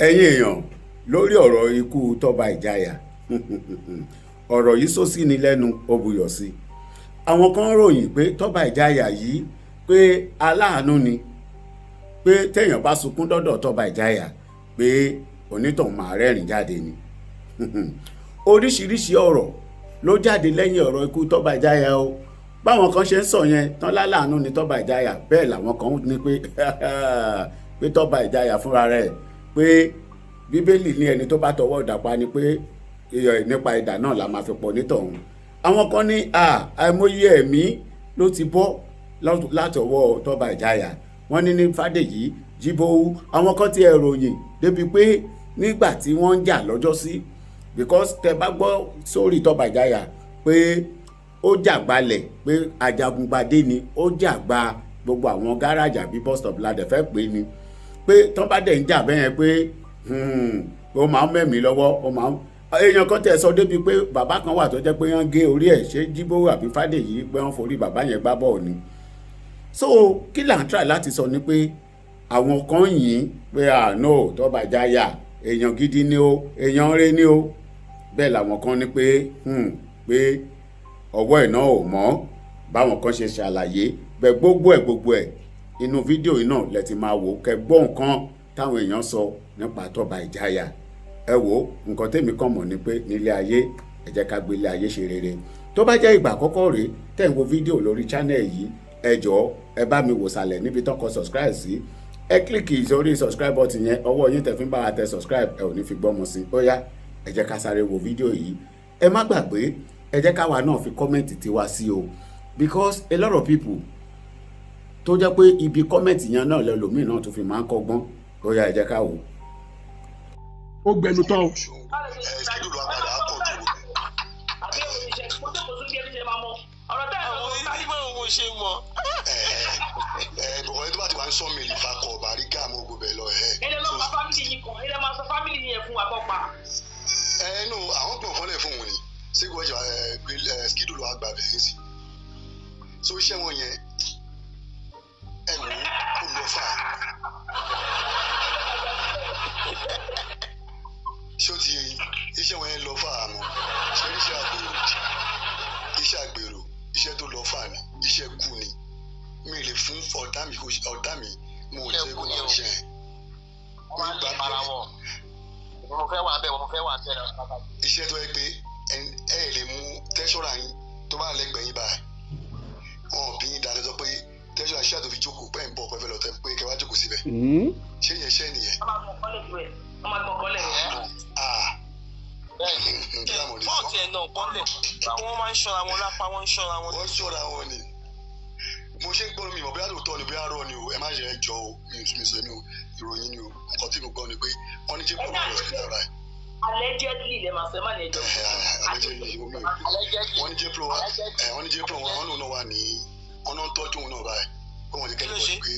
ẹ̀yin èèyàn lórí ọ̀rọ̀ ikú Tọ́ba Ìjàyà ọ̀rọ̀ yìí sọ sí ni lẹ́nu ó buyọ̀ sí àwọn kan ròyìn pé Tọ́ba Ìjàyà yìí pé aláàánú ni pé téèyàn bá sunkún dọ́dọ̀ Tọ́ba Ìjàyà pé onítọ̀hún máa rẹ́rìn jáde ni oríṣiríṣi ọ̀rọ̀ ló jáde lẹ́yìn ọ̀rọ̀ ikú Tọ́ba Ìjàyà o báwọn kan ṣe ń sọ yẹn tán láláàánú ni Tọ́ba Ìjàyà bẹ́ẹ̀ làwọn kan ní pé pé Tọ́ba Ìjàyà fúnra rẹ̀ pé bíbélì ní ẹni tó bá tọwọ́ ìdàpá ni pé nípa idà náà la máa fi pọ̀ nítọ̀hún àwọn kan ní àìmọye ẹ̀mí ló ti bọ́ látọwọ́ Tọ́ba Ìjàyà wọ́n ní Fádèyí Jíbówú àwọn kan ti ẹ̀ ròyìn débi pé nígbà tí wọ́n ń jà lọ́jọ́ sí because tẹ bá gbọ́ sórí Tọ́ba Ìjàyà pé ó jàgbalẹ̀ pé ajagungbadé ni ó jàgba gbogbo àwọn gáràjì àbí bus stop ládẹ̀ fẹ́ pé ni pé tán bá dẹ̀ ń jà bẹ́yẹn pé ó máa ń mẹ́mí lọ́wọ́ ó máa ń èèyàn kan tẹ̀ sọ débi pé bàbá kan wà tó jẹ́ pé wọ́n gé orí ẹ̀ ṣé Jíbówú àbí Fádèyí pé wọ́n forí bàbá yẹn gbá bọ́ọ̀ ni so kí là ń try láti sọ ni pé àwọn kan yìn pé no Tọ́ba Ìjàyà èèyàn gidi ni o èèyàn rẹ̀ ni o bẹ́ẹ̀ làwọn kan ní pé pé ọwọ́ ẹ̀ náà ò mọ́ báwọn kan ṣe ṣàlàyé bẹ́ẹ̀ gbogbo ẹ̀ inú fídíò yìí náà lẹ ti máa wò kẹ́ gbọ́ nǹkan táwọn èèyàn sọ nípa Tọ́ba Ìjàyà ẹ wò nǹkan tèmi kàn mọ̀ ni pé nílé ayé ẹ jẹ́ ká gbélé ayé ṣe rere tó bá jẹ́ ìgbà àkọ́kọ́ rèé tẹ́ ń wo fídíò lórí channel yìí ẹ jọ̀ọ́ ẹ bá mi wò sàlẹ̀ níbi tán kọ subscribe sí ẹ kílìkì sórí subscribe button yẹn ọwọ́ yín tẹ̀ fi ń bá wa tẹ subscribe ẹ ò ní fi gbọ́mọ sí ó yá ẹ jẹ́ ká sáré wo fídíò yìí ẹ má gbàgbé ẹ jẹ́ káwa náà fi kọ́mẹ̀ntì tiwa sí o because a lot of people tó jẹ́ pé ibi kọ́mẹ̀ntì yẹn náà lẹ́lòmíì náà tó fi máa ń kọ́gbọ́n ó yá ẹ jẹ́ ká wò. ó gbẹnu tán o. bọ̀wọ́ tó bá ti wà ń sọ mílì fakọ̀ bàrí gáàmù ogun bẹ̀ lọ ẹ̀. ilé ló pa fámìlì yìí kan ilé máa sọ fámìlì yẹn fún wa kọ́ pa. nù àwọn gbọ̀n fọ́lẹ̀ fún òun ni sígbó ọjà skidu ló wá gba bẹ̀rẹ̀ sí. so iṣẹ́ wọn yẹn ẹnu kò lọ fà á. ṣó ti iṣẹ́ wọn yẹn lọ fà á mọ́ ṣé iṣẹ́ àgbèrò iṣẹ́ tó lọ fà á ni iṣẹ́ kù ni mi lè fún ọ̀dà mi mo lè kó máa ṣe ẹ̀. wọ́n á lè para wọ̀ mo fẹ́ wà bẹ́ẹ̀ mo fẹ́ wà bẹ́ẹ̀ náà. iṣẹ́ tó yẹ pé ẹ lè mú tẹ́sọ̀rà yín tó bá lẹ́gbẹ̀ẹ́ yín báyìí wọn bí yín dáadáa sọ pé tẹ́sọ̀rà iṣẹ́ àtòfi jókòó pẹ́ ń bọ̀ pẹ́ fẹ́ lọ tẹ́ pé kẹ́ wá jókòó síbẹ̀. ṣé yẹn ṣẹ́ nìyẹn. wọ́n máa gbọ́ kọ́lẹ̀ yẹn. fọ́ọ̀tì ẹ̀ náà kọ́lẹ̀ wọ́n máa ń ṣọ́ra wọn lápá wọ́n ń ṣọ́ra wọn. wọ́n ṣọ́ra wọn ni mo ṣe ń gbọ́ mi mọ̀ bóyá lóòótọ́ ni bóyá rọ̀ ni o ẹ má ṣe ẹ jọ o mi sọ ní o ìròyìn ni o nǹkan tí mo gbọ́ ni pé wọ́n ní jẹ́ pọ̀ lọ́wọ́ hospital báyìí. allegedly lè máa sọ ẹ má ní ẹjọ́. wọ́n ní jẹ́ pọ̀ wọn náà wà ní wọn náà ń tọ́jú òun náà báyìí pé wọ́n ti kẹ́lẹ́ bọ̀ pé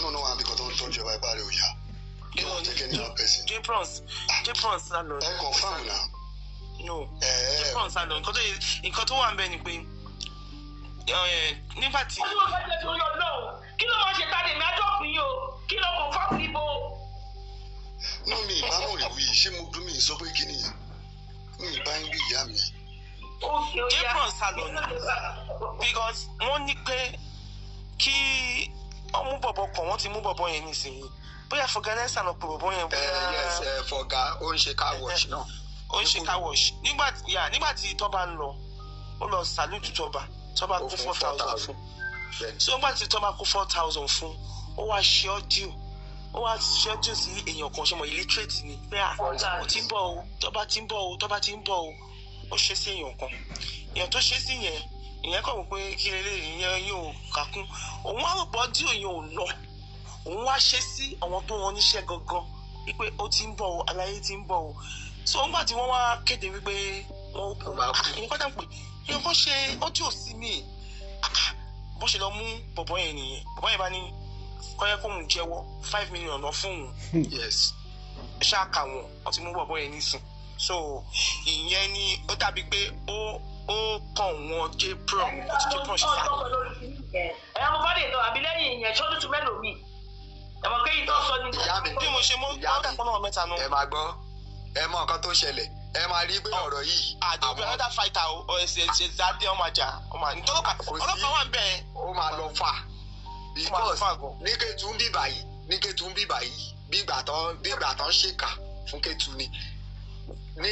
wọn náà wà níbi kan tó ń tọ́jú ẹ̀ báyìí báyìí ò yá kí wọ́n jẹ́ kẹ́ni náà pẹ̀sì. J-Prince sálọ. ẹ confirm náà. no J-Prince sálọ nǹkan tó wà ń bẹ ni pé nígbà tí. kí ló máa ṣe tàdé mi àjọ fún yín o kí ló kàn fáwọn níbo. náà mi ìbámu rẹ̀ wí ṣé mo dún mi sọ pé kí nìyẹn mi ìbá ń gbé ìyá mi. J-Prince sálọ ni because wọ́n ní pé kí wọ́n mú bọ̀bọ̀ kan wọ́n ti mú bọ̀bọ̀ yẹn nísìnyí bóyá fọgànẹ́sà lọ pé bọ̀bọ̀ yẹn bóyá. yes fọgà ó ń ṣe car wash náà. ó ń ṣe car wash nígbà tí Tọ́ba ń lọ ó lọ salute Tọ́ba kó 4,000 fún so nígbà tí Tọ́ba kó 4,000 fún ó wá ṣe ọ́díò sí èèyàn kan ṣe mọ̀ illiterate ni pé ó ti ń bọ̀ o Tọ́ba ti ń bọ̀ o ó ṣe sí èèyàn kan èèyàn tó ṣe sí yẹn ìyẹn kọ̀ wọ́n pé kí lélẹ̀ ìyẹn yóò kàkún òun á rò pọ̀ ọ́díò yẹn ò lọ òun wá ṣe sí àwọn tó wọn níṣẹ́ gangan wípé ó ti ń bọ̀ o aláyé ti ń bọ̀ o so nígbà tí wọ́n wá kéde wípé wọ́n kú ìyẹn kọ́ dà pé ìyẹn kọ́ ṣe ọ́díò sí mi bó ṣe lọ mú bọ̀bọ̀ yẹn nìyẹn bọ̀bọ̀ yẹn bá ní kọ́yẹ́ kó ń jẹ́wọ́ 5 million lọ fún òun yes ṣáà kà wọ́n ti mú bọ̀bọ̀ yẹn nísìn so ìyẹn ni ó dàbí pé ó kàn wọ́n J-Prince àti J-Prince ṣe sáré. ẹ̀rọ mo bá lè lọ àbí lẹ́yìn ìyẹn ṣọ́dún tún mẹ́lòó mi ẹ̀mọ̀ kéyìí tó sọ ni bí mo ṣe mọ́ ọ́dà kan náà mẹ́ta nù. ẹ máa gbọ́ ẹ mọ nǹkan tó ṣẹlẹ̀ ẹ máa rí pé ọ̀rọ̀ yìí. àdìgbò another fighter o ẹsẹ̀ dáadé ọmọ àjà ọmọ ọlọ́pàá wà ń bẹ̀. ó máa lọ fà because ní Kétu ń bì báyìí bí ìgbà tán ṣèkà fún Kétu ni ní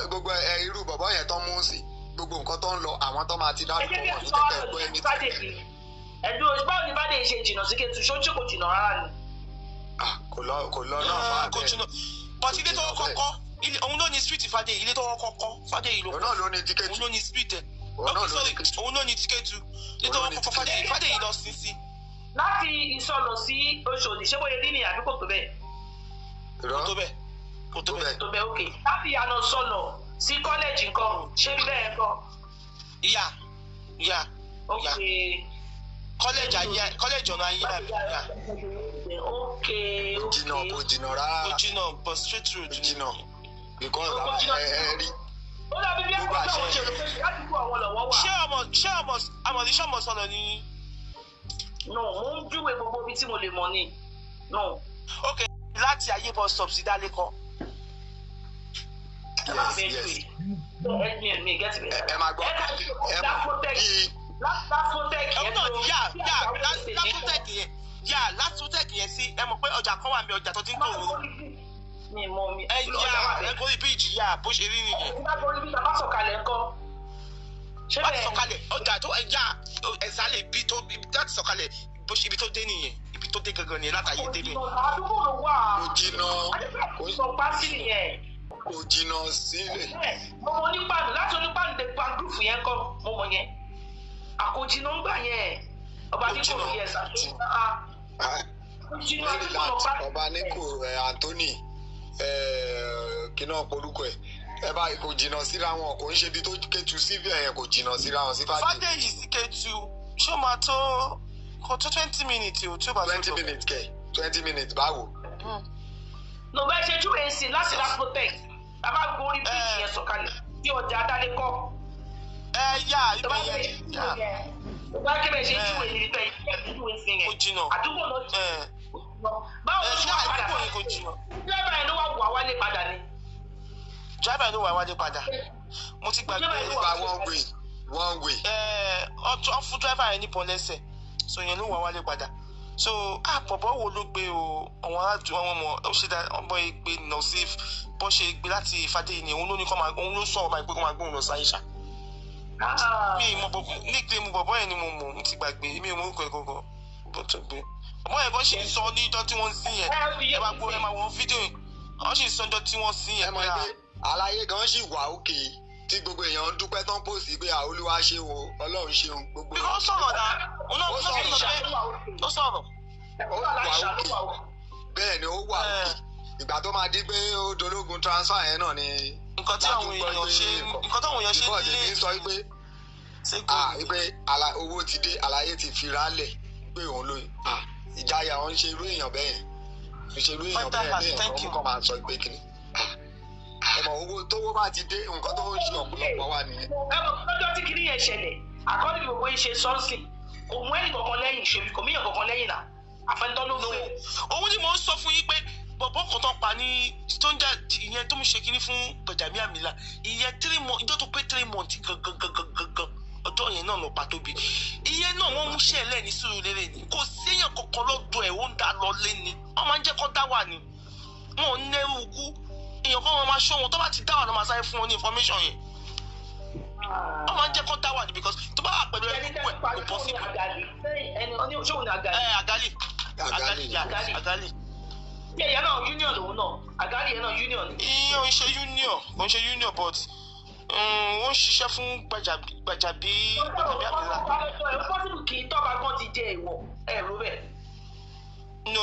gbogbo irú bọ̀bọ̀ yẹn tán mú sí gbogbo nǹkan tó ń lọ àwọn tó máa ti dárúkọ wọn ní kẹkẹ ẹgbẹ́ ẹni tí. ẹ̀dùn báwo ni Bádé ṣe jìnnà sí Kétu ṣó kò jìnnà rárá ni. kò lọ náà fà bẹ́ẹ̀. bọ́tí ilé tó kọ́kọ́ òun ló ní street Fádé ilé tó kọ́kọ́ Fádé yìí ló kọ́. òun náà ló ní tíkẹ́tù. òun ló ní street ẹ̀. òun ló ní tíkẹ́tù. ilé tó kọ́kọ́ Fádé yìí lọ sí sí. láti Ìsọlọ̀ sí Òṣòdì ṣé bóyá dín ní àbí kò tó bẹ́ẹ̀. kò tó bẹ́ẹ̀ ok. láti Ìyànà Sọlọ̀ sí kọ́lẹ́jì nǹkan ṣé bí bẹ́ẹ̀ kọ́. ìyá ok. kọ́lẹ́jì ọ̀nà ayé àbí ìyá. ok. kò jìnnà rárá. kò jìnnà but straight road. kò jìnnà because ẹ rí. ó dàbí bí ẹ̀kọ́ náà ṣe rò pé láti kó àwọn lọ́wọ́ wà. ṣé ọmọ sọ̀rọ̀ ni. no mo ń júwe gbogbo ibi tí mo lè mọ̀ ni. no. ok láti ayé bus stop sí Dálékọ́. yes. ẹ máa gbọ́ ẹ mọ̀ bí. Lásùtẹ̀k yẹn sí ẹ mọ̀ pé ọjà kan wà ní ọjà tó ti ń kọ̀ wọ́n. ẹ gorí bíríìjì yá bó ṣe rí nìyẹn. bá sọ̀kalẹ̀ ńkọ́. bá ti sọ̀kalẹ̀ ọjà tó ẹ̀sálẹ̀ ibi tó láti sọ̀kalẹ̀ ibi tó dé nìyẹn ibi tó dé gangan nìyẹn látàyè débẹ̀. àdúgbò ló wà. kò jìnnà sílẹ̀. mo mọ onípàdé láti onípàdé dé pàgùfù yẹn kọ́ mo mọ yẹn. àkójì ló ń gbà yẹn ọba ní kò yẹ ọba ní kò Anthony kíná porúkọ ẹ bá kò jìnnà síra wọn kò ń ṣe ibi tó Kétu síbẹ̀ yẹn kò jìnnà síra wọn sí Fádé. Fádé yìí sí Kétu ṣó máa tó 20 minutes o tí ó bá tó lọ. 20 minutes kẹ 20 minutes báwo. ló bá ṣe júwèé sí láti Lásùtẹ̀k bàbá gorí bíríìjì yẹn sọ̀kalẹ̀ bí ọjà Dálékọ́. yá ibẹ̀ yẹn yá. wá kí bẹ́ẹ̀ ṣe júwèé ní ibẹ̀ yẹn júwèé sí yẹn. ó jìnnà àdúgbò ló jìnnà. báwo ló ṣe wá padà sí dírẹ́bà yẹn ló wá wà wálé padà ni. dírẹ́bà yẹn ló wà wálé padà. mo ti gbàgbé one way. ọ fún dírẹ́bà yẹn níbọn lẹ́sẹ̀ so yẹn ló wà wálé padà. so bọ̀bọ̀ wo ló gbé o àwọn aládùn àwọn ọmọ ó ṣe dá ọmọ ìgbé Nọ̀síf bó ṣe gbé láti Fádé ni òun ló ní òun ló sọ̀rọ̀ máa gbé kó máa gbóhùn lọ sáyéṣà. mi mọ bọ̀bọ̀ nígbè mu bọ̀bọ̀ yẹn ni mo mọ̀ mo ti gbàgbé mi ò mọ orúkọ ẹ̀ gọ́gọ́ bó tó gbé. ọmọ yẹn bó ṣe ń sọ níjọ́ tí wọ́n ń sìn yẹn ẹ bá gbọ́ ẹ máa wọ fídíò yẹn wọ́n sì ń sọ níjọ́ tí wọ́n sìn yẹn. ẹ mọ̀ pé àlàyé gan ṣì wà òkè tí gbogbo èèyàn ń dúpẹ́ tán pòsì pé Olúwa ṣeun o Ọlọ́run ṣeun gbogbo. bí wọ́n sọ̀rọ̀ náà ó sọ̀rọ̀. ó wà òkè bẹ́ẹ̀ ni ó wà òkè ìgbà tó máa di pé ó dológun transfer yẹn náà ni. nǹkan tí àwọn èèyàn ṣe nílé sọ pé owó ti dé àlàyé ti fira lẹ̀ pé òun ló Ìjayà wọn ń ṣe irú èèyàn bẹ́ẹ̀ ń ṣe irú èèyàn bẹ́ẹ̀ kọ́ máa sọ pé kiri. ẹ̀mọ̀ owó tówó bá ti dé nǹkan tó ń ṣe ọ̀pọ̀lọpọ̀ wà nìyẹn. lọ́jọ́ tí kiri yẹn ṣẹlẹ̀ àkọ́ni gbogbo yìí ṣe sọ́ọ̀sì kò mú ẹnì kankan lẹ́yìn ṣèbí kò míyàn kankan lẹ́yìn náà àfẹnitọ́ ló fẹ́. òun ni mò ń sọ fún yín pé bọ̀bọ̀ kan tó pa ní tó ń jà ìyẹn tó ń ṣe kínní fún Gbajabiamila ìyẹn 3 months ìjọ tó pé 3 months gangan ọjọ́ yẹn náà lọ pa Tóbi ìyẹn náà wọ́n mú ṣẹlẹ̀ ní Sùúrùlérè ni kò séèyàn kankan lọ́dọ̀ ẹ̀ ó ń dá lọ lé ni wọ́n máa ń jẹ́ kó dá wà ní wọn ò ní ẹrú ikú èèyàn kan wọn máa ṣọ́ wọn tó bá ti dá wà náà máa sáré fún wọn ní information yẹn wọ́n máa ń jẹ́ kó dá wà ní because tó bá wà pẹ̀lú ẹrú ikú ẹ̀ kò possible. Àgálì ìyẹn náà union lòun náà Àgálì yẹn náà union. ìyẹn ò ń ṣe union kò ń ṣe union but wọ́n ń ṣiṣẹ́ fún Gbajabiamila. ó pọ́sibù kí tọ́ba kan ti jẹ ìwọ̀ ẹ̀rú bẹ́ẹ̀. no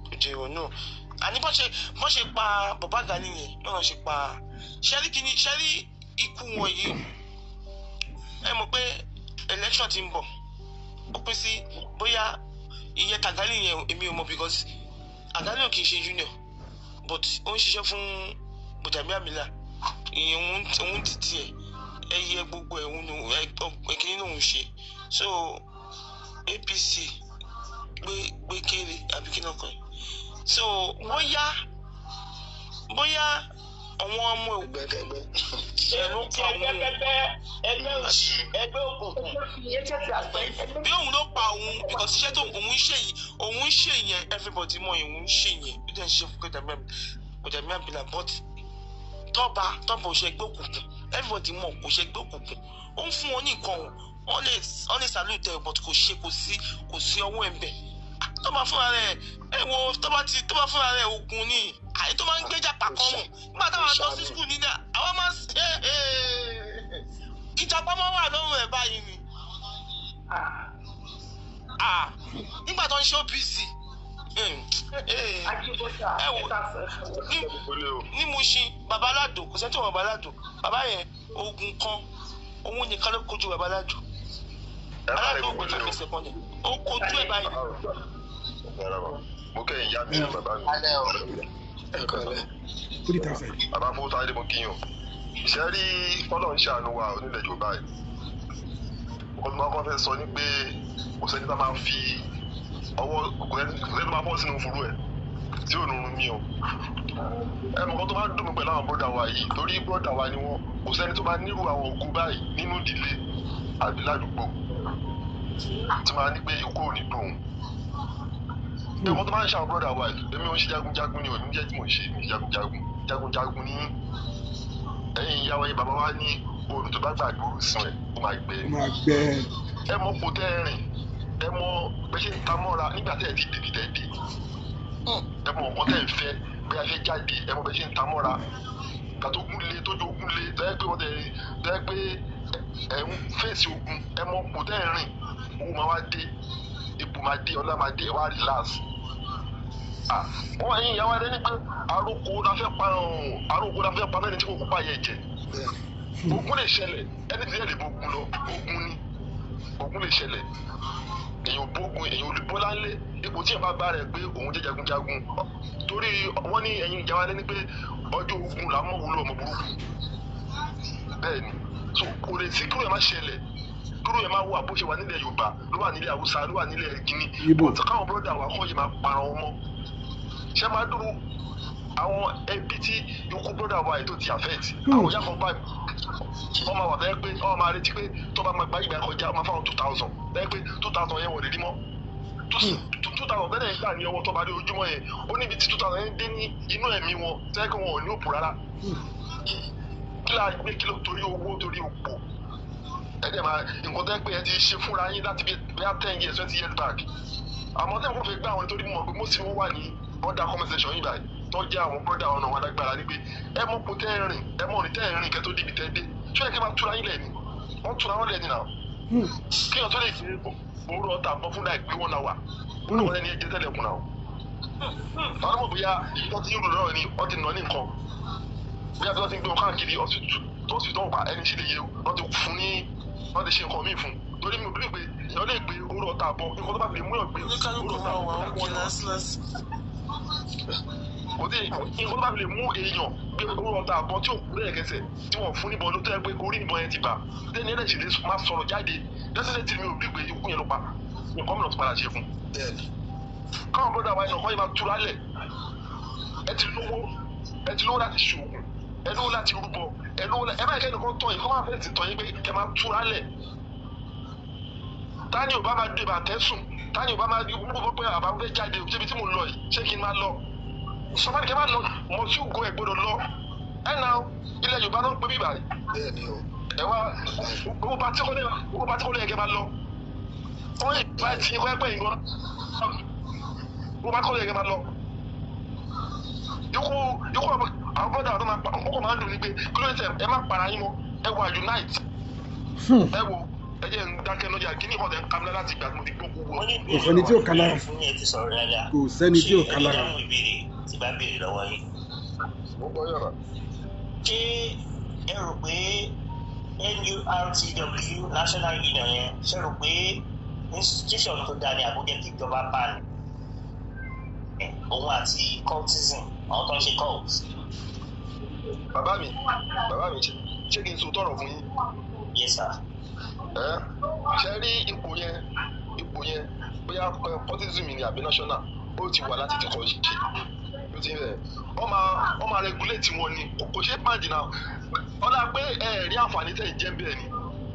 kò jẹ ìwọ̀ náà àní bọ́n ṣe pa bàbá Gani yẹn náà ṣe pa ṣẹ́rí ikú wọn yìí ẹ mọ̀ pé election ti ń bọ̀ ó pín sí bóyá ìyẹn tàgálì yẹn èmi ò mọ̀ because Àgálì ò kì í ṣe union but ó ń ṣiṣẹ́ fún Gbajabiamila ìyẹn òun títí ẹ̀ ẹyẹ gbogbo ẹ̀ òun kìíní lòun ṣe so APC gbé kéré àbí kí náà kọ́ ẹ̀. So bóyá àwọn ọmọ ẹgbẹ́ ẹ̀rọ pa òun ẹgbẹ́ òkùnkùn bí òun ló pa òun because iṣẹ́ tó òun ń ṣe yẹn everybody mọ̀ òun ń ṣe yẹn bí dẹ́n ṣe fún Gbayami Amila but tọ́ba ò ṣe ẹgbẹ́ òkùnkùn everybody mọ̀ kò ṣe ẹgbẹ́ òkùnkùn ó ń fún wọn ní nǹkan wọn lè salute ẹ̀ but kò sí ọwọ́ ẹ̀ ń bẹ̀ tọ́ba fúnra rẹ̀ tọ́ba fúnra rẹ̀ ogun ni àyè tó máa ń gbéjà pàkọ́rùn nígbà táwọn lọ sí skul nílẹ̀ àwọn máa ń ìjàpá máa wà lọ́rùn ẹ̀ báyìí ni nígbà tó ń ṣe OPC ní Mushin bàbá Aládò kò sẹ́ni tí wọ́n bàbá Aládò bàbá yẹn ogun kan òun nìkan ló kojú bàbá Aládò Aládò ogun tó fẹsẹ̀ kan yẹn ó kojú ẹ̀ báyìí. mo kẹ́yìn yá mi bàbá mi. bàbá fún táyé mo kí yàn ṣe rí Ọlọ́run ṣàánú wa onílẹ̀ Yorùbá yìí ọkọ tí mo kọ́ fẹ́ sọ ni pé kò sẹ́ni tá máa fi ọwọ́ kò sẹ́ni tó máa bọ́ sínú fúru ẹ̀ tí ò nùrù mí o ẹ mọ̀ kọ́ tó máa ń dùn mí pẹ̀lú àwọn bọ́dà wa yìí torí bọ́dà wa ni wọ́n kò sẹ́ni tó máa nírú àwọn ògùn báyìí nínú ìdílé àbí ládùúgbò tí máa ní pé ikú ò ní dùn ẹ̀wọ̀n tó máa ń ṣe àwọn bọ́dà wa yìí èmi ò ń ṣe jagunjagun ni ò ní jẹ́ tí mò ń ṣe ní jagunjagun ní ẹ̀yìn ìyá wa yìí bàbá wa ní olù tó bá gbàgbé orúsùn ẹ̀ ó máa gbẹ ẹ mọ̀ kò tẹ́ ẹ rìn ẹ mọ̀ bẹ́ẹ̀ ṣe ń ta mọ́ra nígbà tẹ́ ẹ ti dèbí tẹ́ ẹ dé ẹ mọ̀ nǹkan tẹ́ ẹ fẹ́ bí a fẹ́ jáde ẹ mọ̀ bẹ́ẹ̀ ṣe ń ta mọ́ra kàtó ogun le tójú ogun le tẹ́ pé wọ́n tẹ́ pé ẹ̀ ń fèsì ogun ẹ mọ̀ kò tẹ́ ẹ rìn owó máa wá dé ipò máa dé ọlá máa dé ẹ wá relax wọ́n ẹ̀yìn ìyá wa lẹ́ni pé àròkọ la fẹ́ pa lẹ́ni tí kò kópa yẹ jẹ ogun lè ṣẹlẹ̀ ẹni tí yẹ lè bógun lọ ogun lè ṣẹlẹ̀ èyàn bógun èyàn olùbọ́lá ńlé ipò tí yẹn bá bá rẹ̀ pé òun jẹ́ jagunjagun torí wọ́n ní ẹ̀yìn ìyá wa lẹ́ni pé ọjọ́ ogun là mọ̀ wúlò ọmọ burúkú bẹ́ẹ̀ ni so kò lè sí kúrò yẹn má ṣẹlẹ̀ kúrò yẹn má wà bó ṣe wà nílẹ̀ Yorùbá ló wà nílẹ̀ Haúsá ló wà nílẹ̀ Gíní káwọn bọ́dà wa kọ́ yìí máa para wọn mọ́ ṣé máa dúró àwọn ẹbí tí ikú bọ́dà wa ètò ti affect àwọn ìyá kan báyìí wọ́n máa wà bẹ́ẹ̀ pé wọ́n máa retí pé tó bá máa gba ìgbà kọjá wọ́n máa fáwọn 2000 bẹ́ẹ̀ pé 2000 yẹn wọ̀ lè rí mọ́ 2000 bẹ́ẹ̀ náà gbà ní ọwọ́ tó bá dé ojúmọ́ yẹn ó níbi tí 2000 yẹn dé ní inú ẹ̀mí wọn tẹ́ pé wọn ò ní òpó rárá kí láà gbé kí ló torí owó torí òpó ẹ̀dẹ̀ máa nǹkan tẹ́ pé ẹ ti ṣe fúnra yín láti bí 10 years 20 years back àmọ́ tẹ́ wọ́n fẹ́ gbá àwọn nítorí mọ̀ pé mo sì wà ní under conversation yìí báyìí tó jẹ́ àwọn brọ́dà ọ̀nà wọn alágbára ní pé ẹ mọ̀ kó tẹ́ rìn ẹ mọ̀ ní tẹ́ rìn kẹ́ tó débi tẹ́ dé ṣé ẹ kí máa túra yín lẹ́ni wọ́n túra wọn lẹ́ni náà kí wọ́n tó lè gbé òru ọ̀tà bọ́ fún láì pé wọ́n náà wà wọ́n náà wọ́n lẹ́ni ẹjẹ́ tẹ́lẹ̀ kùn náà àwọn ọmọ bóyá ìtọ́ ti ń rò lọ́rọ̀ ni wọ́n ti nà ní nǹkan bóyá bí wọ́n ti ń gbé wọn káàkiri ọ̀sìtò ọ̀pá ẹni sí lè yẹ wọ́n ti fún ní wọ́n ti ṣe nǹkan míì fún torí mi ò bí pé èèyàn lè gbé òru ọ̀tà bọ́ nǹkan tó bá fi lè mú yàn gbé òru ọ̀tà bọ́ òde nǹkan tó bá fi lè mú èèyàn gbé owó ọ̀tá àbọ̀ tí ò kú lẹ́ẹ̀kẹsẹ̀ tí wọ́n fún níbọn ló tẹ́ pé orí níbọn yẹn ti bà lẹ́ni ẹlẹ́sìn lè máa sọ̀rọ̀ jáde lẹ́sìn tí mi ò bí pé ikú yẹn ló pa nǹkan mìíràn tó padà ṣe fún. káwọn bọ́dà wa ẹnìkan yìí máa túra lẹ̀ ẹ ti lówó láti ṣoògùn ẹ lówó láti rúbọ ẹ bá ìkẹ́ nìkan tọ́ yìí kọ́ máa fẹ́ ti tọ́ yín pé ẹ máa túra lẹ̀ tani ò bá máa dé bàtẹ́sùn tani ò bá máa gbogbo pé àbá fẹ́ jáde síbi tí mo lọ yìí ṣé kí n máa lọ sọfọ́nì kẹ́ máa lọ mọ̀ sí ògo ẹ̀ gbọ́dọ̀ lọ ẹ̀ náà ilẹ̀ Yorùbá ló ń pè mí báyìí ẹ wá owó bá tí kò lè yẹ kẹ́ máa lọ wọ́n yìí bá ti kọ́ ẹgbẹ́ yìí gan owó bá kọ́ lè yẹ kẹ́ máa lọ ikú àwọn bọ́dà ọ̀dọ́ máa ń dùn ní pé kí ló ń tẹ̀ ẹ má para yín mọ́ ẹ wà unite ẹ wo ẹ jẹ́ ń dákẹ́ lọ́jà kí ní ìkọ̀tẹ̀ ń kamilá láti gbà mo ti gbókù wọ. kò sẹ́ni tí ò ká lára kò sẹ́ni tí ò ká lára. tí bá béèrè lọ́wọ́ yìí. mo gbọ́ yàrá. ṣé ẹ rò pé NURTW National Union yẹn ṣe rò pé institution tó dáa ní Àbújá kí ìjọba bá ní òun àti cultism àwọn tó ń ṣe cult. bàbá mi ṣé kí n sọ tọrọ fún yín. Yes sir. ṣe rí ipò ìbò yẹn bóyá portism ni àbí national ó ti wà láti tẹ̀kọ́ ṣe ló ti ń rẹ̀ wọ́n máa regulate wọn ni kò ṣe pàǹdì náà ọlá pé rí àǹfààní tẹ̀ ń jẹ́ bẹ́ẹ̀ ni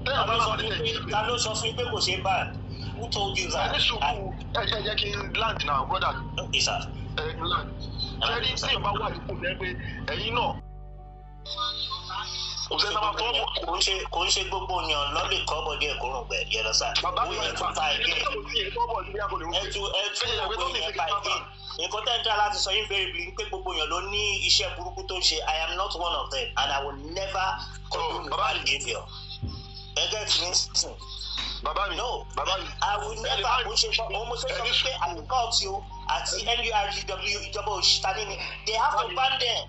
tẹ́yà bá láǹfààní tẹ̀ ń jẹ́ bẹ́ẹ̀. ta ló sọ fún pé kò ṣe bad who told you that. ẹni sùkú ẹ jẹ́ kí n land now brother. okay sir. land ṣẹ́rí tí ìbá wà nípò lẹ́gbẹ́ ẹ̀yin náà kò sẹ́ni máa fọ́ mọ́. kò ń ṣe gbogbo èèyàn lọ lè kọ́ bọ̀dé ẹ̀kọ́ rùn gbẹ̀ yẹn lọ sá. bàbá mi ẹ̀ tún fa ẹ̀gẹ́ ẹ̀ tún gbogbo èèyàn fa ẹ̀gẹ́ nǹkan tẹ́ ń dá láti sọ yín bẹ́ẹ̀ bí pé gbogbo èèyàn ló ní iṣẹ́ burúkú tó ń ṣe I am not one of them and I will never condone bad behaviour. ẹgẹ́ tí ń sìn. bàbá mi no bàbá mi I will never bó ṣe sọ ọmọ sọ pé àtúkọ̀ tí o àti NURTW ìjọba òṣìṣẹ́ ní they have to ban them.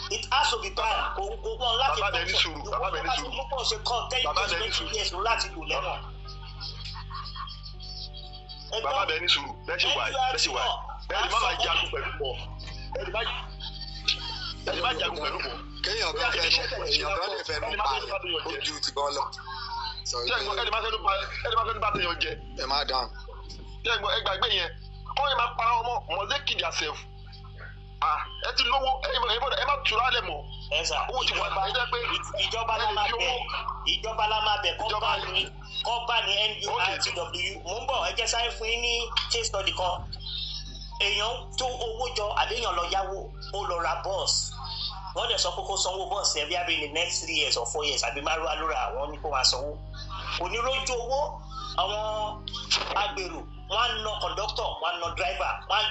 It has to be banned. Òun láti bàbá bẹ̀rẹ̀ ní sùúrù bàbá bẹ̀rẹ̀ ní sùúrù púpọ̀ ṣe kọ́ 10 years 20 years ló láti lò lẹ́wọ̀n. bàbá bẹ̀rẹ̀ ní sùúrù lẹ́sìn wáyé ẹni má máa jagun pẹ̀lú pọ̀ ẹni má jagun pẹ̀lú pọ̀. kéèyàn kan lè fẹ́ nu báyìí ojú ti bọ́ lọ. ẹni má fẹ́ bá tẹ̀yàn jẹ. ẹ má dáhùn. ẹ gbàgbé yẹn kọ́ ẹ máa para ọmọ mọ̀ọ́dé kill yourself. ẹ ti lówó ẹ má tura lẹ mọ́. ẹ sà owó ti wà láyé pé ìjọba la máa bẹ̀ kọ́ bá ní NURTW mò ń bọ̀ ẹ jẹ́ sáré fún yín ní case study kan èèyàn tó owó jọ àbẹ́yàn lọ yáwó ó lọ ra bọ́ọ̀sì wọ́n dẹ̀ sọ pé kó sanwó bọ́ọ̀sì ẹ̀ bí abẹ́ ní next 3 years or 4 years àbí márùn alóra àwọn ní kó máa sanwó oníròjú owó àwọn agbèrò wọ́n á na conductor wọ́n á na driver wọ́n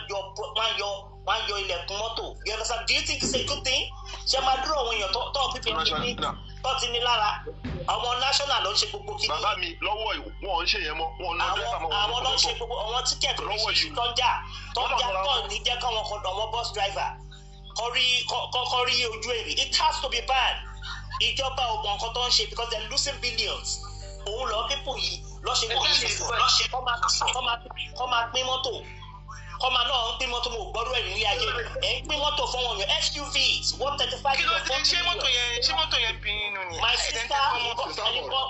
á yọ ilẹ̀kùn mọ́tò you understand do you think it's a good thing ṣe máa dúró àwọn èèyàn tó pípẹ́ ní tó ti ní lára àwọn national ló ń ṣe gbogbo kí ni. bàbá mi lọ́wọ́ wọn ń ṣe yẹn mọ́ wọn náà dẹ́ka mọ́ wọn. àwọn ló ń ṣe gbogbo àwọn tíkẹ́ẹ̀tì oríṣiríṣi tó ń jà tó ní jẹ́ káwọn kan àwọn bus driver kọ́ rí ojú èrè it has to be banned. ìjọba ò mọ nǹkan tó ń ṣe because they are losing billions. òun lọ pípò yìí lọ́ṣẹ̀ kọ́ máa pín mọ́tò kọ́má náà ń pín mọ́tò mo gbọ́dọ̀ ẹ̀ nílé ayé ẹ̀ ń pín mọ́tò fún wọn yẹn SUVs 135 kí ló dé ṣé mọ́tò yẹn bí nínú ni. my sister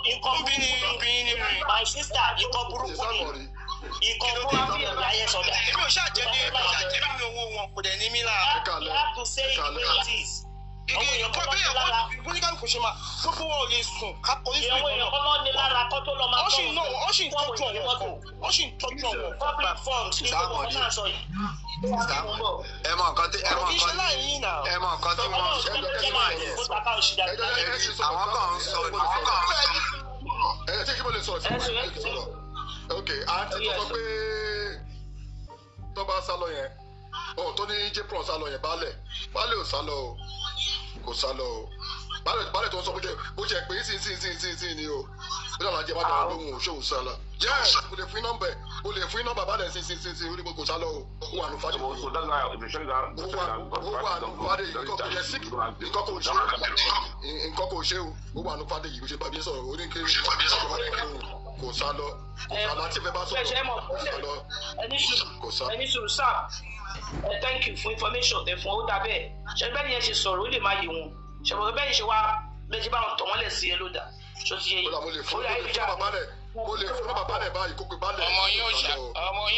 nǹkan bí nínú ni. my sister nǹkan burúkú ni nǹkan burúkú ni ìyá yẹn sọdọ. èmi ò ṣàjẹ́ ní owó wọn kò dẹ̀ ní mí lára. you have to say it the way it is. èèyàn kan bí èèyàn kan ní kálukú ṣe máa gbogbo wọn ò lè sùn kápò ní ìyàwó èèyàn kan náà ní lára kó tó lọ máa tọ́ ó sì ń tọ́jú ọ̀wọ́ ó sì ń tọ́jú ọ̀wọ́. public funds ní gbogbo wọn náà sọ yìí. ẹ mọ nǹkan tí kì í ṣe láàyè náà. ẹ mọ nǹkan tí wọn àwọn kan ń sọ ẹ ṣé kí mo lè sọ sí i. ok àǹtí tó sọ pé tó bá sálọ yẹn tó ní jpron sálọ yẹn baálẹ̀ ò sálọ o kò sálọ o baálẹ̀ tó ń sọ bó ṣe pé sí ni o bí lọ́la jẹ́ bá dára lóhùn òṣòwò sálọ. yes mo lè fún nọ́mbà baálẹ̀ sí orí gbogbo sálọ o ó wà ní fàdé yìí ó wà ní fàdé yìí nǹkan kò ṣe o ó wà ní fàdé yìí bó ṣe bàbí sọ̀rọ̀ ó ní kí kò sálọ àti ìfẹ́ bá sọ̀rọ̀ kò sálọ. ẹni sùúrù sáà thank you for information tẹ fún ọ dà bẹ́ẹ̀ ṣe bẹ́ẹ̀ ni ẹ ṣe sọ̀rọ̀ ó lè má yé wọn ṣùgbọ́n bẹ́ẹ̀ ni ṣe wá bẹ́ẹ̀ ṣe bá wọn tọ̀ wọ́n lẹ̀ sí ẹ ló dà ṣó ti yẹ yìí. mo lè fún bàbá rẹ̀ báyìí kó pe bá lẹ̀. ọmọ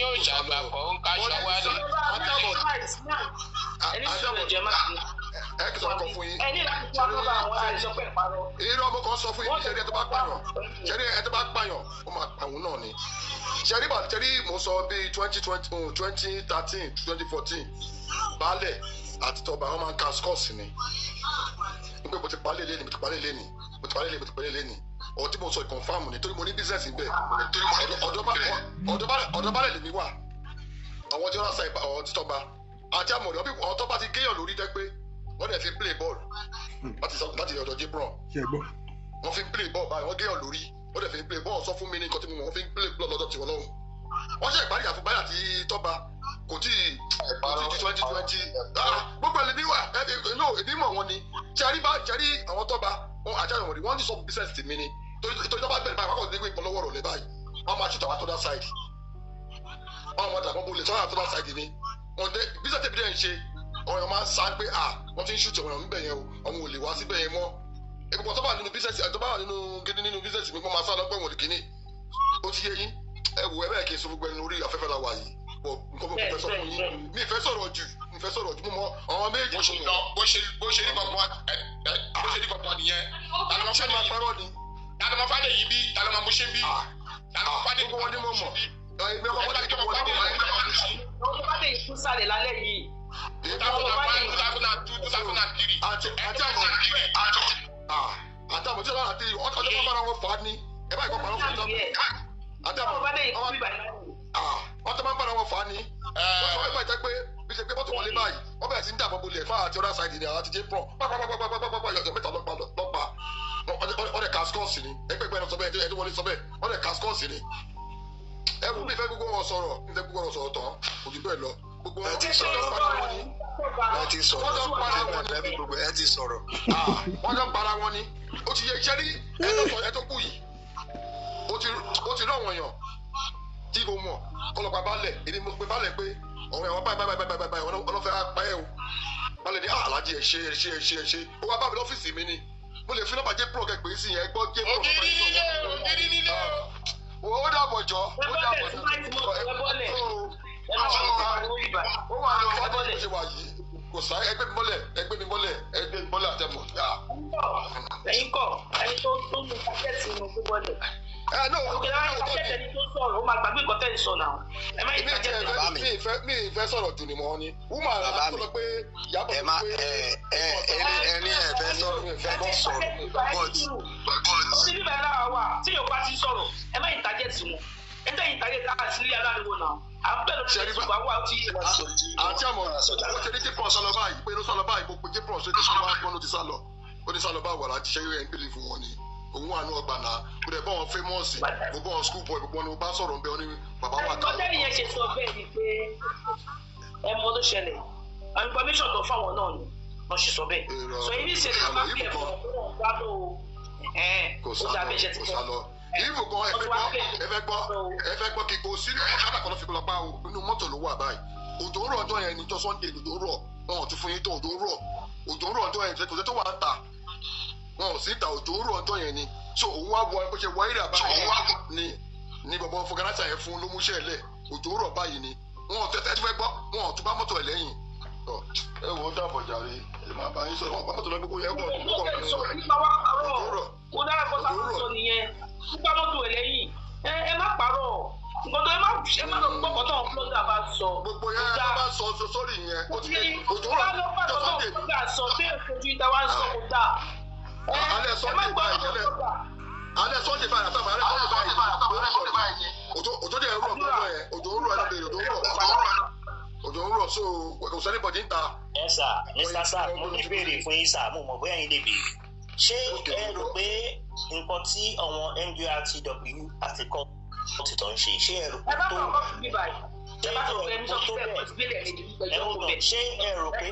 yóò ṣàgbàpọ̀ ń kaṣọ wálé. ẹni sùúrù jẹ má sí. ẹ kì í sọ ọkọ fún yín. ẹni láti fún akọ́bà àwọn àìsàn pẹ̀ parọ́. irú ọmọ kan sọ fún yín ṣẹ́rí ẹ tó bá pààyàn ó máa pàwọn náà ni. ṣẹ́rí mo sọ bíi 2013 2014 baálẹ̀ àti tọba wọn máa ń ka scores ni. nígbà mo ti palẹ̀ lẹ́ni ọ̀hún tí mo sọ ìkọ̀nfàmù nítorí mo ní bísíǹsì bẹ́ẹ̀ ọ̀dọ̀ balẹ̀ lèmi wà àwọn tí wọ́n sa ọ̀hún tí tọba àti àmọ̀dé ọ̀hún tọ́ba ti géèyàn lórí jẹ́ pé wọ́n dẹ̀ fi play ball láti ọ̀dọ̀ jébron wọ́n fi play ball báyìí wọ́n géèyàn lórí wọ́n dẹ̀ fi play ball sọ fún mi ní nǹkan tí mo mọ̀ wọ́n fi play ball lọ́dọ̀ tiwọn lọ́hùn wọ́n ṣe ìparí àfún báyà tí tọ́ba kò tí ì 2020 gbogbo ẹ̀lẹ́ni wà ẹ̀mí mọ̀ wọn ni ṣẹ́rí àwọn tọ́ba àti àwọn ọ̀rẹ́ wọ́n ní sọ business tèmi ni torí tọ́ba bẹ̀rẹ̀ báyìí wọ́n kọ́ ní ìpolówó rọ̀ lẹ́ báyìí wọ́n máa ṣùtà wá tó dá side wọ́n máa dàgbọ́n bolè sọ́wọ́n àtọ́dá side ni wọ́n dé business tèmi dẹ̀ ń ṣe ọ̀rọ̀ máa ń sá pé wọ́n ti ń ṣùtì ọ̀rọ̀ níbẹ̀ yẹn o ọmọ ò lè wá síbẹ̀ yẹn mọ́ ìgbìmọ̀ tó bá nínú business mi wọ́n máa sá lọ́pọ̀ ìwọ̀n kìíní ó ti yé yín ẹ wò ẹ bẹ́ẹ̀ kí n sọ gbogbo ẹni orí afẹ́fẹ́ la wà yìí bọ̀ nǹkan bọ̀ fẹ́ sọ fún yín mi ìfẹ́ sọ̀rọ̀ jù mo mọ àwọn méjì. bó ṣe rí kankan nìyẹn tàlọ́mọ fẹ́ máa parọ́ ni tàlọ́mọ fàdé yìí bí tàlọ́mọ bó ṣe ń bí tàlọ́mọ fàdé gbogbo wọn ni mo mọ̀ ẹgbẹ́ wọn kọ́ta kí wọ́n wọlé wọn. wọ́n bá dé ìkú sálẹ̀ lálẹ́ yìí. 2003 àti àmọ̀ tí wọ́n àti ọjọ́ tó bára wọn fà á ní ẹ báyìí kọ́ parọ́ fún mi. àti àmọ̀ bá dé ìkú bíbá wọ́n tó máa ń bára wọn fà á ní. wọ́n sọ wípé ìtẹ́ pé bí ṣe pé mọ́tò wọlé báyìí wọ́n bẹ̀rẹ̀ sí ń dàbọ̀ bolẹ̀ fáwọn àti ọ̀dà sáìdì ní àwọn àti jẹ́ pọ̀ pápápápápápápá yọ̀tọ̀ mẹ́ta lọ́pa wọ́n dẹ̀ kaskọ́ọ̀sì ni ẹgbẹ́gbẹ́ náà sọ bẹ́ẹ̀ ẹni wọlé sọ bẹ́ẹ̀ wọ́n dẹ̀ kaskọ́ọ̀sì ni. ẹ wù mí fẹ́ gbogbo wọn sọ̀rọ̀ nífẹ̀ẹ́ gbogbo wọn sọ̀rọ̀ tán kò jù bẹ́ẹ̀ lọ gbogbo wọn ti sọ̀rọ̀ ẹ ti sọ̀rọ̀ wọ́n jọ ń para wọn ni ó ti yẹ iṣẹ́ rí ẹ tó kù yìí ó ti rán àwọn èèyàn tí mo mọ̀ ọlọ́pàá balẹ̀ èdè mo pe balẹ̀ pé ọ̀rọ̀ ẹ̀wọ̀n báyìí ọlọ́fẹ́ apá ẹ̀ o balẹ̀ ní alájí ẹ̀ ṣe ó wá bá mi lọ́fíìsì mi ni mo lè fi nọ́mbà jẹ́ pro kẹ́pẹ́ sí yẹn gbọ́ jẹ́ pro. ògiri nílé o. ó dàbọ̀ jọ ó dàbọ̀ jọ. ó wà ní ọ̀fọ̀ àti ìṣe wà yìí kò sá ẹgbẹ́ mi mọ́lẹ̀ àtẹ̀mọ̀. ẹ̀yin kọ́ ẹni tó mú pàkẹ́tì inú gbogbo ọ̀lẹ̀. òkè láwọn pàkẹ́tì ẹni tó sọ̀rọ̀ ó máa gbàgbé ìkọ́tẹ́ ìsọ̀ náà. ẹ má yí pàkẹ́tì. mi ìfẹ́ sọ̀rọ̀ jù ni mo ní. wúmọ̀ àrà tó lọ pé yàtọ̀ ẹ má ẹni ẹ̀fẹ́ sọ̀rọ̀ mi ìfẹ́ bọ́ sọ̀rọ̀ bọ́ọ̀tì. sí bíbẹ̀ lára wà tí yóò bá ti sọ̀rọ̀ ẹ má yí pàkẹ́tì wọn ẹ tẹ́ yí pàkẹ́tì àti ilé aláriwo náà à ń bẹ̀rù tí ìgbà wà tí. àti àmọ̀ ó ṣe ní jípọ̀ sọlọ báyìí pé ló sọlọ báyìí gbogbo jípọ̀ ṣe ní sọlọ báyìí gbọ́n ló ti sálọ ó ní sálọ báyìí wà láti ṣe ẹ̀ ń bèlè fún wọn ni òun wà ní ọgbà náà kó dẹ̀ bọ́ wọn fẹ́mọ́ọ̀sì gbogbo wọn skul bọ̀ gbogbo wọn ni wọ́n bá sọ̀rọ̀ ń bẹ wọn ní bàbá wà ká. ọ̀tẹ́ni yẹn ṣe sọ bẹ́ẹ̀ ni pé ẹ mọ tó ṣẹlẹ̀ information tó fáwọn náà ni wọ́n ṣe sọ bẹ́ẹ̀ sọ ibi ìṣẹ̀lẹ̀ tó bá fi ẹ̀fọ́ ìfò gan ẹ fẹ́ gbọ́ kíkó sínú ọ̀kadà kan ló fi lọ pa o inú mọ́tò ló wà báyìí òjò ń rọ̀ ọjọ́ yẹn níjọ́ Sunday òjò ń rọ̀ wọn ò tún fún yín tó òjò ń rọ̀ ọjọ́ yẹn kò tó wà ń ta wọn ò sí ta òjò ń rọ̀ ọjọ́ yẹn ni so òun wá wọ bó ṣe wọ eré àbáyé ni bọ̀bọ̀ fọgànàṣà yẹn fún lómúṣẹ́ lẹ̀ òjò ń rọ̀ báyìí ni wọn ò tẹ́tẹ́ fẹ́ gbọ́ wọn ò tún bá mọ́tò ẹ̀ lẹ́yìn ẹ wò ó dàbọ̀ jàre ẹ máa bá yín sọ̀rọ̀ wọn bá mọ́tò lọ gbogbo yẹn kọ̀ nípa mọ́tò ẹ̀ lẹ́yìn ẹ má parọ́ nǹkan tó ẹ má lọ gbọ́kọ̀ tó ń flọ́dà bá sọ. gbogbo yẹn ẹ bá sọ sórí yẹn ó ti dé òjò rọ̀ ní ọjọ́ Sunday. ọ̀gá sọ pé èfojú ìta wá ń sọ kò dáa. alẹ́ Sunday báyìí tẹ́lẹ̀ alẹ́ Sunday báyìí àtàwọn alẹ́ Sunday báyìí òjò dẹ̀ ń rọ̀ gbọ́dọ̀ yẹn òjò ń rọ̀ ẹ̀ lóde òjò ń rọ̀ so kò sẹ́ni bọ̀dí ń ta. ẹ sà Mr. Sark mo ní ìbéèrè fún yín sà mo mọ̀ bóyá yín lè béèrè ṣé ẹ rò pé nǹkan tí àwọn NURTW àti kọ́ọ̀tù tó ń ṣe ṣé ẹ rò pé tó ṣé ẹ rò pé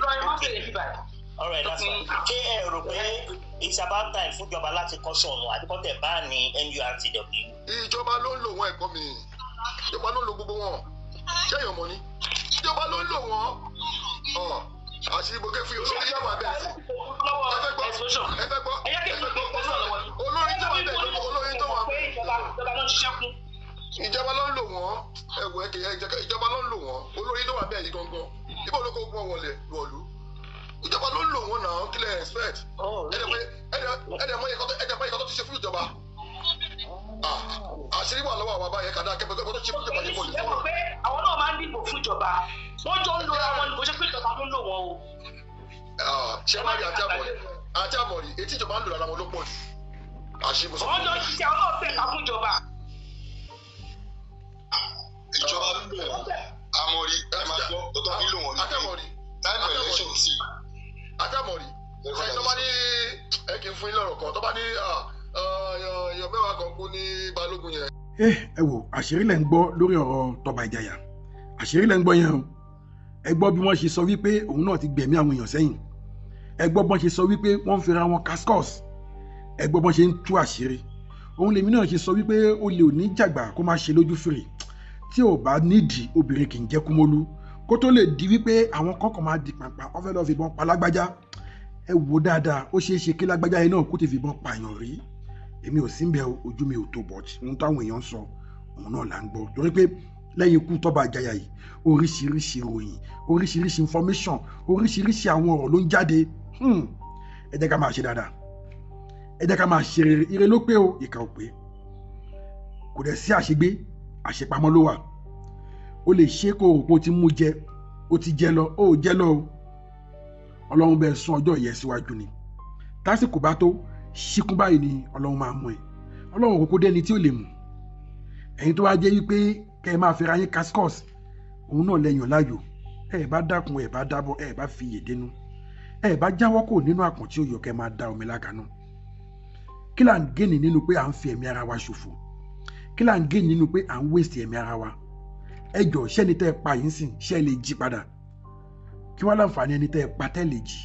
ọ̀rọ̀ ẹ̀ lásán ṣé ẹ rò pé it's about time fúnjọba láti kọ́ṣọ́ ọ̀nà àdìkọ́tẹ̀ bá ní NURTW. ìjọba ló ń lò wọn ẹ̀kọ́ mi ìjọba ló ń lò gbogbo wọn ṣé èèyàn mọ̀ ni ìjọba ló ń lò wọn àṣírí gbogbo fún yóò ṣe wà bẹ́ẹ̀ sí ẹ fẹ́ gbọ́ olórí tó wà bẹ́ẹ̀ olórí tó wà bẹ́ẹ̀ ìjọba ló ń lò wọ́n ẹ̀wọ̀ ìjọba ló ń lò wọ́n olórí tó wà bẹ́ẹ̀ yìí gangan ibo ló kó gbọ́n wọlé wọ̀lú ìjọba ló ń lò wọ́n náà kílẹ̀ expect ẹ̀dẹ̀ mọ ìkọ́ tó ti ṣe fún ìjọba àṣírí wà lọ́wọ́ àwọn abáyẹ kàdá akẹ́kọ̀ọ́ tó ṣe fún ìjọba ní pọ̀lì fún wọn. àwọn náà máa ń dìbò fún ìjọba wọ́n jọ ń lo ara wọn ni kò ṣe pé ìjọba ló ń lò wọ́n o. ṣé wàá rí àti àmọ̀rí etí ìjọba ń lò lára wọn ló pọ̀ jù. wọ́n jọ ṣiṣẹ́ àwọn náà tẹ̀ka fún ìjọba. ìjọba ń lò wọ́n àmọ̀rí ẹ máa gbọ́ ọ̀tọ̀ nílò wọn ní táìmù election sí. àtàmọ̀rí ìjọba ní ẹ kì í fún yín lọ́rọ̀ kan tó bá ní èèyàn mẹ́wàá kan kú ní balógun yẹn. ẹ wò àṣírí lẹ ń gbọ́ lórí ọ̀rọ̀ Tọ́ba Ìjàyà àṣírí lẹ ń gbọ́ yẹn o ẹ gbọ́ bí wọ́n ṣe sọ wípé òun náà ti gbẹ̀mí àwọn èèyàn sẹ́yìn ẹ gbọ́ bọ́n ṣe sọ wípé wọ́n ń fira wọn cascos ẹ gbọ́ bọ́n ṣe ń tú àṣírí òun lèmi náà ṣe sọ wípé olè ò ní jàgbà kó má ṣe lójú fèrè tí ò bá nídìí obìnrin kì í jẹ́ kúmọ́lú kó tó lè di wípé àwọn kọ̀ọ̀kan máa di pàpà wọ́n fẹ́ lọ́ọ́ fìbọn pa lágbájá ẹ wò dáadáa ó ṣeé ṣe kí lágbájá yẹn náà kó ti fìbọn pààyàn rí èmi ò sí ń bẹ ojú mi ò tó bọ̀ ohun táwọn èèyàn ń sọ òun náà là ń gbọ́ torí pé lẹ́yìn ikú Tọ́ba Ìjàyà yìí oríṣiríṣi ìròyìn oríṣiríṣi information oríṣiríṣi àwọn ọ̀rọ̀ ló ń jáde ẹ jẹ́ ká máa ṣe dáadáa ẹ jẹ́ ká máa ṣe rere ire ló pé o ìkà ò pé kò dẹ̀ sí àṣegbé àṣepamọ́ ló wà o lè ṣe kó o kó ti mú jẹ o ti jẹ lọ o jẹ lọ o ọlọ́run bẹ́ẹ̀ sún ọjọ́ ìyẹn síwájú ni tásìkò bá tó ṣíkún báyìí ni ọlọ́run máa mú ẹ ọlọ́run kókó dẹ́ni tí ó lè mú ẹ̀yin tó wá jẹ́ wípé kẹ́ ẹ máa fẹ́ra yín cascos òun náà lẹ́yìn láàyò ẹ bá dákun ẹ bá dábọ̀ ẹ bá fi yè dénú ẹ bá jáwọ́ kò nínú àpọ̀n tí ó yọ kẹ́ máa da omi lákanú kí là ń gé nínú pé à ń fi ẹ̀mí ara wa ṣòfò kí là ń gé nínú pé à ń wéṣì ẹ̀mí ara wa ẹ jọ ṣẹ́ni tẹ́ ẹ pa yín sìn ṣẹ́ lè jí padà kí wọ́n láǹfààní ẹni tẹ́ ẹ pa tẹ́ lè jí